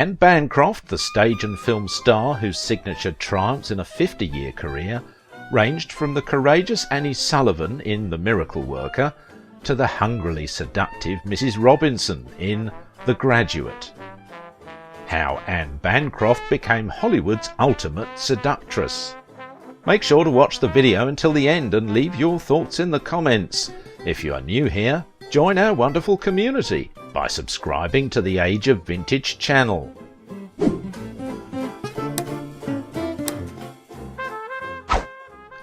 Anne Bancroft, the stage and film star whose signature triumphs in a 50-year career ranged from the courageous Annie Sullivan in The Miracle Worker to the hungrily seductive Mrs. Robinson in The Graduate. How Anne Bancroft became Hollywood's ultimate seductress. Make sure to watch the video until the end and leave your thoughts in the comments. If you are new here, join our wonderful community by subscribing to the Age of Vintage channel.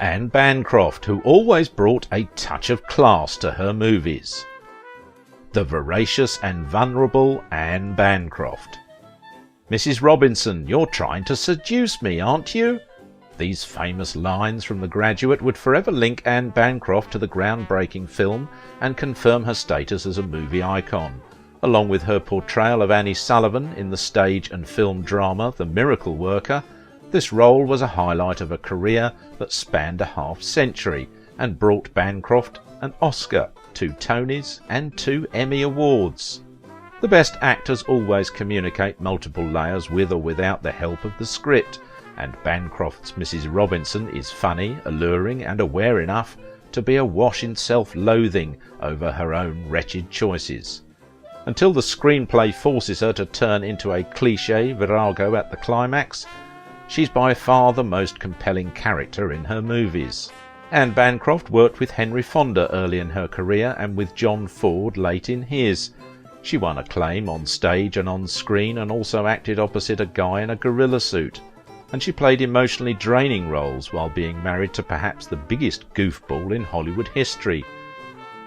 Anne Bancroft, who always brought a touch of class to her movies. The voracious and vulnerable Anne Bancroft. Mrs. Robinson, you're trying to seduce me, aren't you? These famous lines from The Graduate would forever link Anne Bancroft to the groundbreaking film and confirm her status as a movie icon. Along with her portrayal of Annie Sullivan in the stage and film drama The Miracle Worker, this role was a highlight of a career that spanned a half-century and brought Bancroft an Oscar, 2 Tonys and 2 Emmy Awards. The best actors always communicate multiple layers with or without the help of the script, and Bancroft's Mrs. Robinson is funny, alluring and aware enough to be awash in self-loathing over her own wretched choices. Until the screenplay forces her to turn into a cliché virago at the climax, she's by far the most compelling character in her movies. Anne Bancroft worked with Henry Fonda early in her career and with John Ford late in his. She won acclaim on stage and on screen and also acted opposite a guy in a gorilla suit. And she played emotionally draining roles while being married to perhaps the biggest goofball in Hollywood history.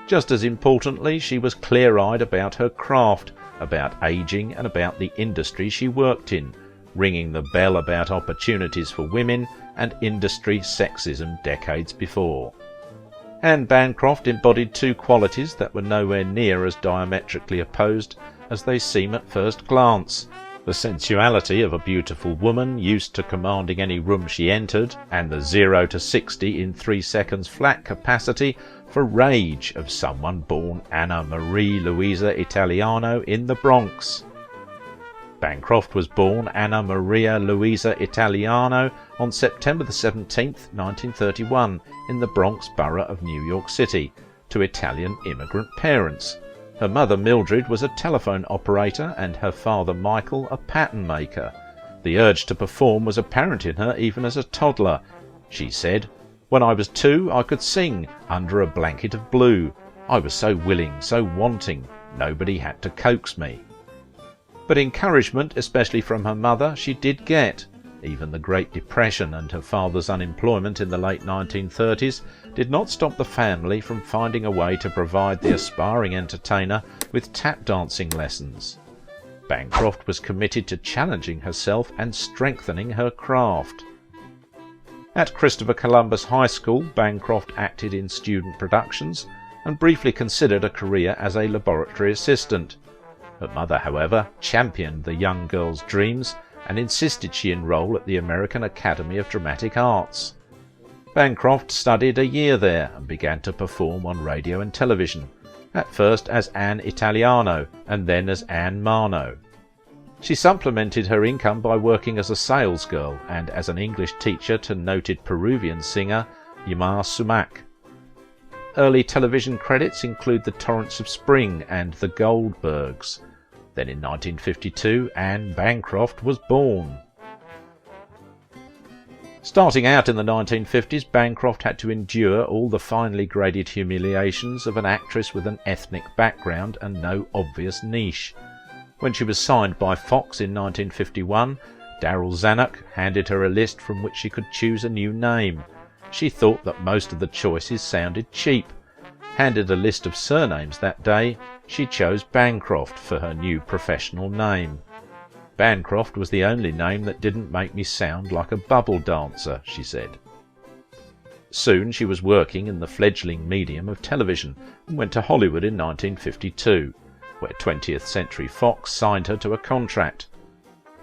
Just as importantly, she was clear-eyed about her craft, about aging and about the industry she worked in, ringing the bell about opportunities for women and industry sexism decades before. Anne Bancroft embodied 2 qualities that were nowhere near as diametrically opposed as they seem at first glance: the sensuality of a beautiful woman used to commanding any room she entered, and the 0 to 60 in 3 seconds flat capacity for rage of someone born Maria Louise Italiano in the Bronx. Bancroft was born Anna Maria Louise Italiano on September 17, 1931, in the Bronx borough of New York City, to Italian immigrant parents. Her mother Mildred was a telephone operator and her father Michael a pattern maker. The urge to perform was apparent in her even as a toddler. She said, "When I was 2, I could sing under a blanket of blue. I was so willing, so wanting, nobody had to coax me." But encouragement, especially from her mother, she did get. Even the Great Depression and her father's unemployment in the late 1930s did not stop the family from finding a way to provide the aspiring entertainer with tap dancing lessons. Bancroft was committed to challenging herself and strengthening her craft. At Christopher Columbus High School, Bancroft acted in student productions and briefly considered a career as a laboratory assistant. Her mother, however, championed the young girl's dreams and insisted she enroll at the American Academy of Dramatic Arts. Bancroft studied a year there and began to perform on radio and television, at first as Anne Italiano and then as Anne Marno. She supplemented her income by working as a salesgirl and as an English teacher to noted Peruvian singer Yamar Sumac. Early television credits include The Torrents of Spring and The Goldbergs. Then in 1952, Anne Bancroft was born. Starting out in the 1950s, Bancroft had to endure all the finely graded humiliations of an actress with an ethnic background and no obvious niche. When she was signed by Fox in 1951, Darryl Zanuck handed her a list from which she could choose a new name. She thought that most of the choices sounded cheap. Handed a list of surnames that day, she chose Bancroft for her new professional name. Bancroft was the only name that didn't make me sound like a bubble dancer, she said. Soon she was working in the fledgling medium of television and went to Hollywood in 1952, where 20th Century Fox signed her to a contract.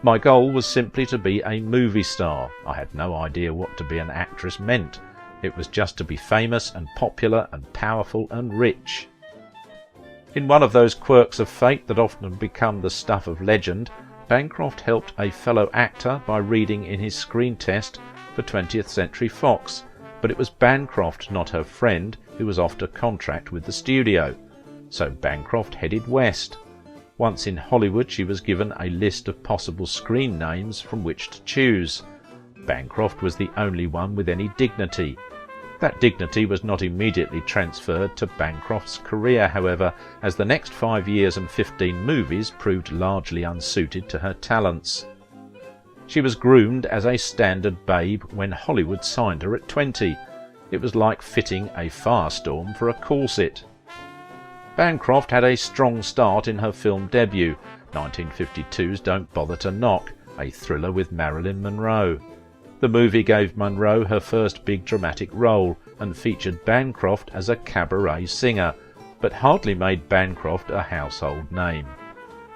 My goal was simply to be a movie star. I had no idea what to be an actress meant. It was just to be famous and popular and powerful and rich. In one of those quirks of fate that often become the stuff of legend, Bancroft helped a fellow actor by reading in his screen test for 20th Century Fox, but it was Bancroft, not her friend, who was offered a contract with the studio. So Bancroft headed west. Once in Hollywood, she was given a list of possible screen names from which to choose. Bancroft was the only one with any dignity. That dignity was not immediately transferred to Bancroft's career, however, as the next 5 years and 15 movies proved largely unsuited to her talents. She was groomed as a standard babe when Hollywood signed her at 20. It was like fitting a firestorm for a corset. Bancroft had a strong start in her film debut, 1952's Don't Bother to Knock, a thriller with Marilyn Monroe. The movie gave Monroe her first big dramatic role and featured Bancroft as a cabaret singer, but hardly made Bancroft a household name.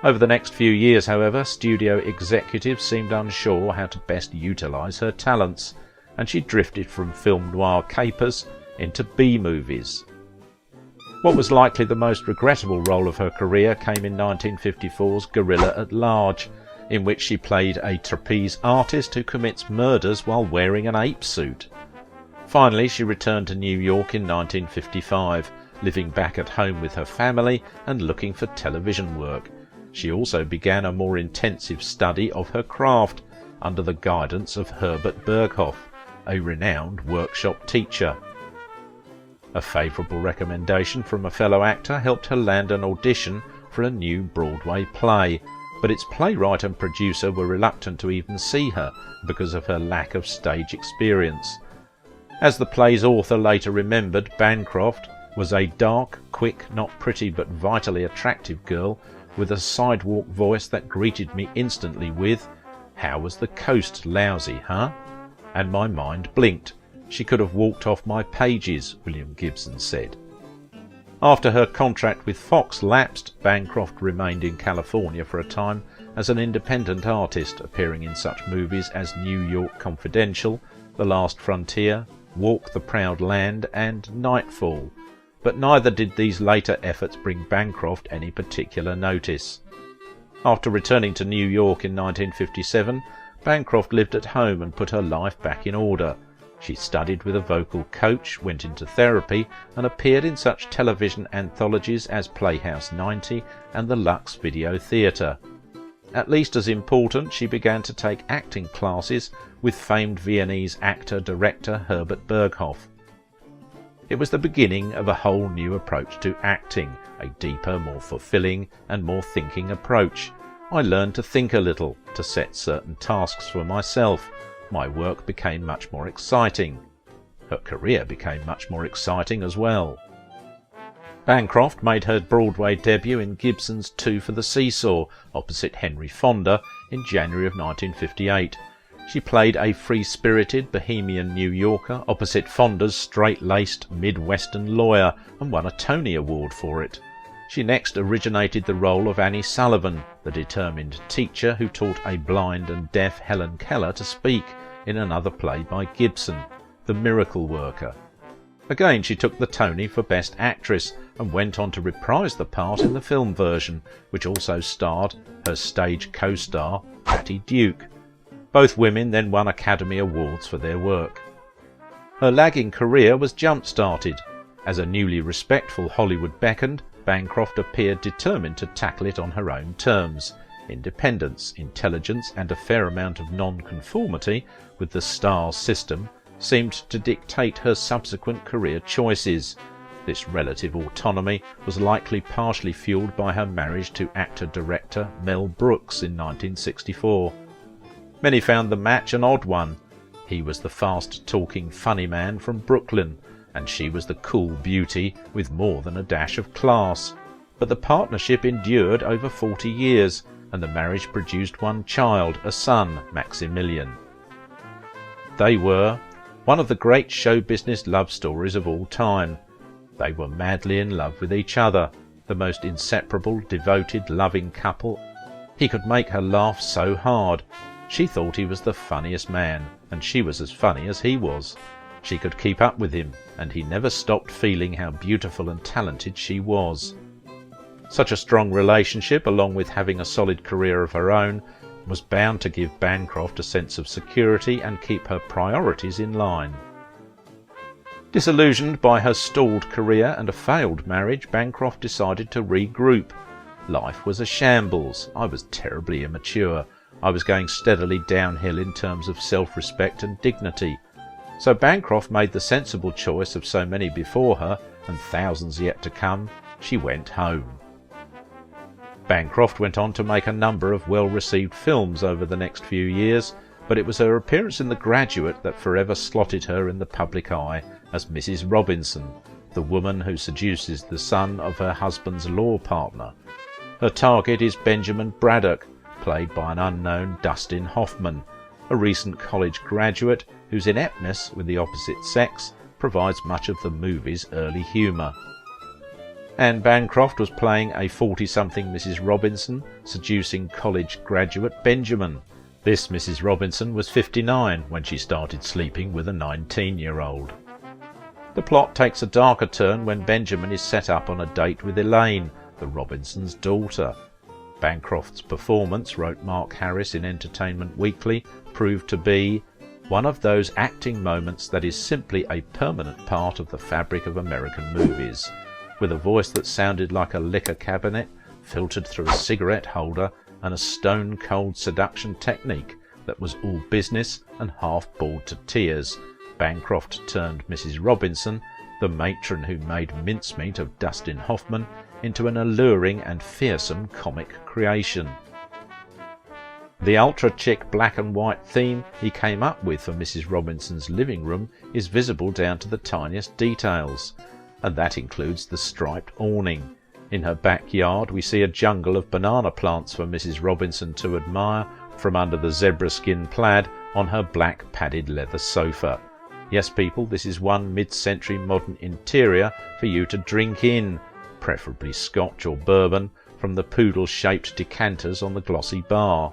Over the next few years, however, studio executives seemed unsure how to best utilise her talents, and she drifted from film noir capers into B-movies. What was likely the most regrettable role of her career came in 1954's Gorilla at Large, in which she played a trapeze artist who commits murders while wearing an ape suit. Finally, she returned to New York in 1955, living back at home with her family and looking for television work. She also began a more intensive study of her craft under the guidance of Herbert Berghoff, a renowned workshop teacher. A favourable recommendation from a fellow actor helped her land an audition for a new Broadway play, but its playwright and producer were reluctant to even see her because of her lack of stage experience. As the play's author later remembered, Bancroft was a dark, quick, not pretty but vitally attractive girl with a sidewalk voice that greeted me instantly with, "How was the coast lousy, huh?" And my mind blinked. She could have walked off my pages, William Gibson said. After her contract with Fox lapsed, Bancroft remained in California for a time as an independent artist, appearing in such movies as New York Confidential, The Last Frontier, Walk the Proud Land and Nightfall, but neither did these later efforts bring Bancroft any particular notice. After returning to New York in 1957, Bancroft lived at home and put her life back in order. She studied with a vocal coach, went into therapy, and appeared in such television anthologies as Playhouse 90 and the Lux Video Theatre. At least as important, she began to take acting classes with famed Viennese actor-director Herbert Berghoff. It was the beginning of a whole new approach to acting, a deeper, more fulfilling and more thinking approach. I learned to think a little, to set certain tasks for myself. My work became much more exciting. Her career became much more exciting as well. Bancroft made her Broadway debut in Gibson's Two for the Seesaw, opposite Henry Fonda, in January of 1958. She played a free-spirited bohemian New Yorker opposite Fonda's straight-laced Midwestern lawyer and won a Tony Award for it. She next originated the role of Annie Sullivan, the determined teacher who taught a blind and deaf Helen Keller to speak, in another play by Gibson, The Miracle Worker. Again she took the Tony for Best Actress and went on to reprise the part in the film version, which also starred her stage co-star Patty Duke. Both women then won Academy Awards for their work. Her lagging career was jump-started. As a newly respectful Hollywood beckoned, Bancroft appeared determined to tackle it on her own terms. Independence, intelligence and a fair amount of non-conformity with the star system seemed to dictate her subsequent career choices. This relative autonomy was likely partially fueled by her marriage to actor-director Mel Brooks in 1964. Many found the match an odd one. He was the fast-talking funny man from Brooklyn, and she was the cool beauty with more than a dash of class. But the partnership endured over 40 years, and the marriage produced one child, a son, Maximilian. They were one of the great show business love stories of all time. They were madly in love with each other, the most inseparable, devoted, loving couple. He could make her laugh so hard. She thought he was the funniest man, and she was as funny as he was. She could keep up with him, and he never stopped feeling how beautiful and talented she was. Such a strong relationship, along with having a solid career of her own, was bound to give Bancroft a sense of security and keep her priorities in line. Disillusioned by her stalled career and a failed marriage, Bancroft decided to regroup. Life was a shambles. I was terribly immature. I was going steadily downhill in terms of self-respect and dignity. So Bancroft made the sensible choice of so many before her, and thousands yet to come. She went home. Bancroft went on to make a number of well-received films over the next few years, but it was her appearance in The Graduate that forever slotted her in the public eye as Mrs. Robinson, the woman who seduces the son of her husband's law partner. Her target is Benjamin Braddock, played by an unknown Dustin Hoffman, a recent college graduate whose ineptness with the opposite sex provides much of the movie's early humour. Anne Bancroft was playing a 40-something Mrs. Robinson, seducing college graduate Benjamin. This Mrs. Robinson was 59 when she started sleeping with a 19-year-old. The plot takes a darker turn when Benjamin is set up on a date with Elaine, the Robinsons' daughter. Bancroft's performance, wrote Mark Harris in Entertainment Weekly, proved to be one of those acting moments that is simply a permanent part of the fabric of American movies. With a voice that sounded like a liquor cabinet filtered through a cigarette holder and a stone-cold seduction technique that was all business and half bored to tears, Bancroft turned Mrs. Robinson, the matron who made mincemeat of Dustin Hoffman, into an alluring and fearsome comic creation. The ultra-chic black and white theme he came up with for Mrs. Robinson's living room is visible down to the tiniest details, and that includes the striped awning. In her backyard we see a jungle of banana plants for Mrs. Robinson to admire from under the zebra skin plaid on her black padded leather sofa. Yes, people, this is one mid-century modern interior for you to drink in, preferably scotch or bourbon, from the poodle-shaped decanters on the glossy bar.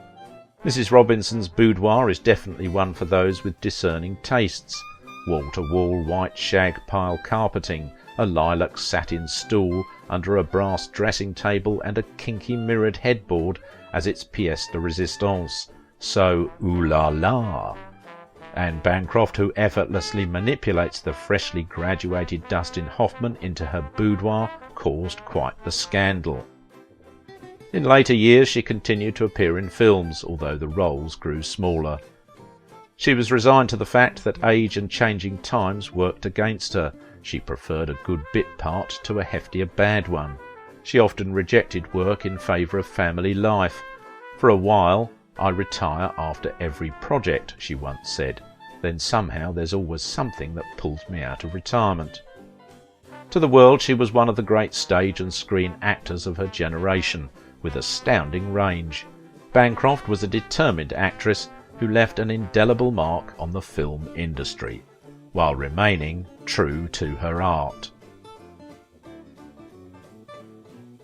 Mrs. Robinson's boudoir is definitely one for those with discerning tastes. Wall-to-wall white shag pile carpeting, a lilac satin stool under a brass dressing table, and a kinky mirrored headboard as its pièce de résistance. So, ooh la la! And Bancroft, who effortlessly manipulates the freshly graduated Dustin Hoffman into her boudoir, caused quite the scandal. In later years she continued to appear in films, although the roles grew smaller. She was resigned to the fact that age and changing times worked against her. She preferred a good bit part to a heftier bad one. She often rejected work in favour of family life. For a while, "I retire after every project," she once said. "Then somehow there's always something that pulls me out of retirement." To the world she was one of the great stage and screen actors of her generation, with astounding range. Bancroft was a determined actress who left an indelible mark on the film industry, while remaining true to her art.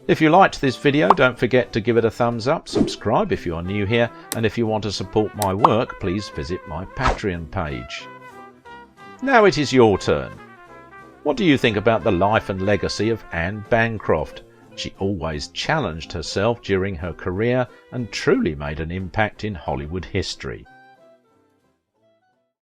If you liked this video, don't forget to give it a thumbs up, subscribe if you are new here, and if you want to support my work, please visit my Patreon page. Now it is your turn. What do you think about the life and legacy of Anne Bancroft? She always challenged herself during her career and truly made an impact in Hollywood history.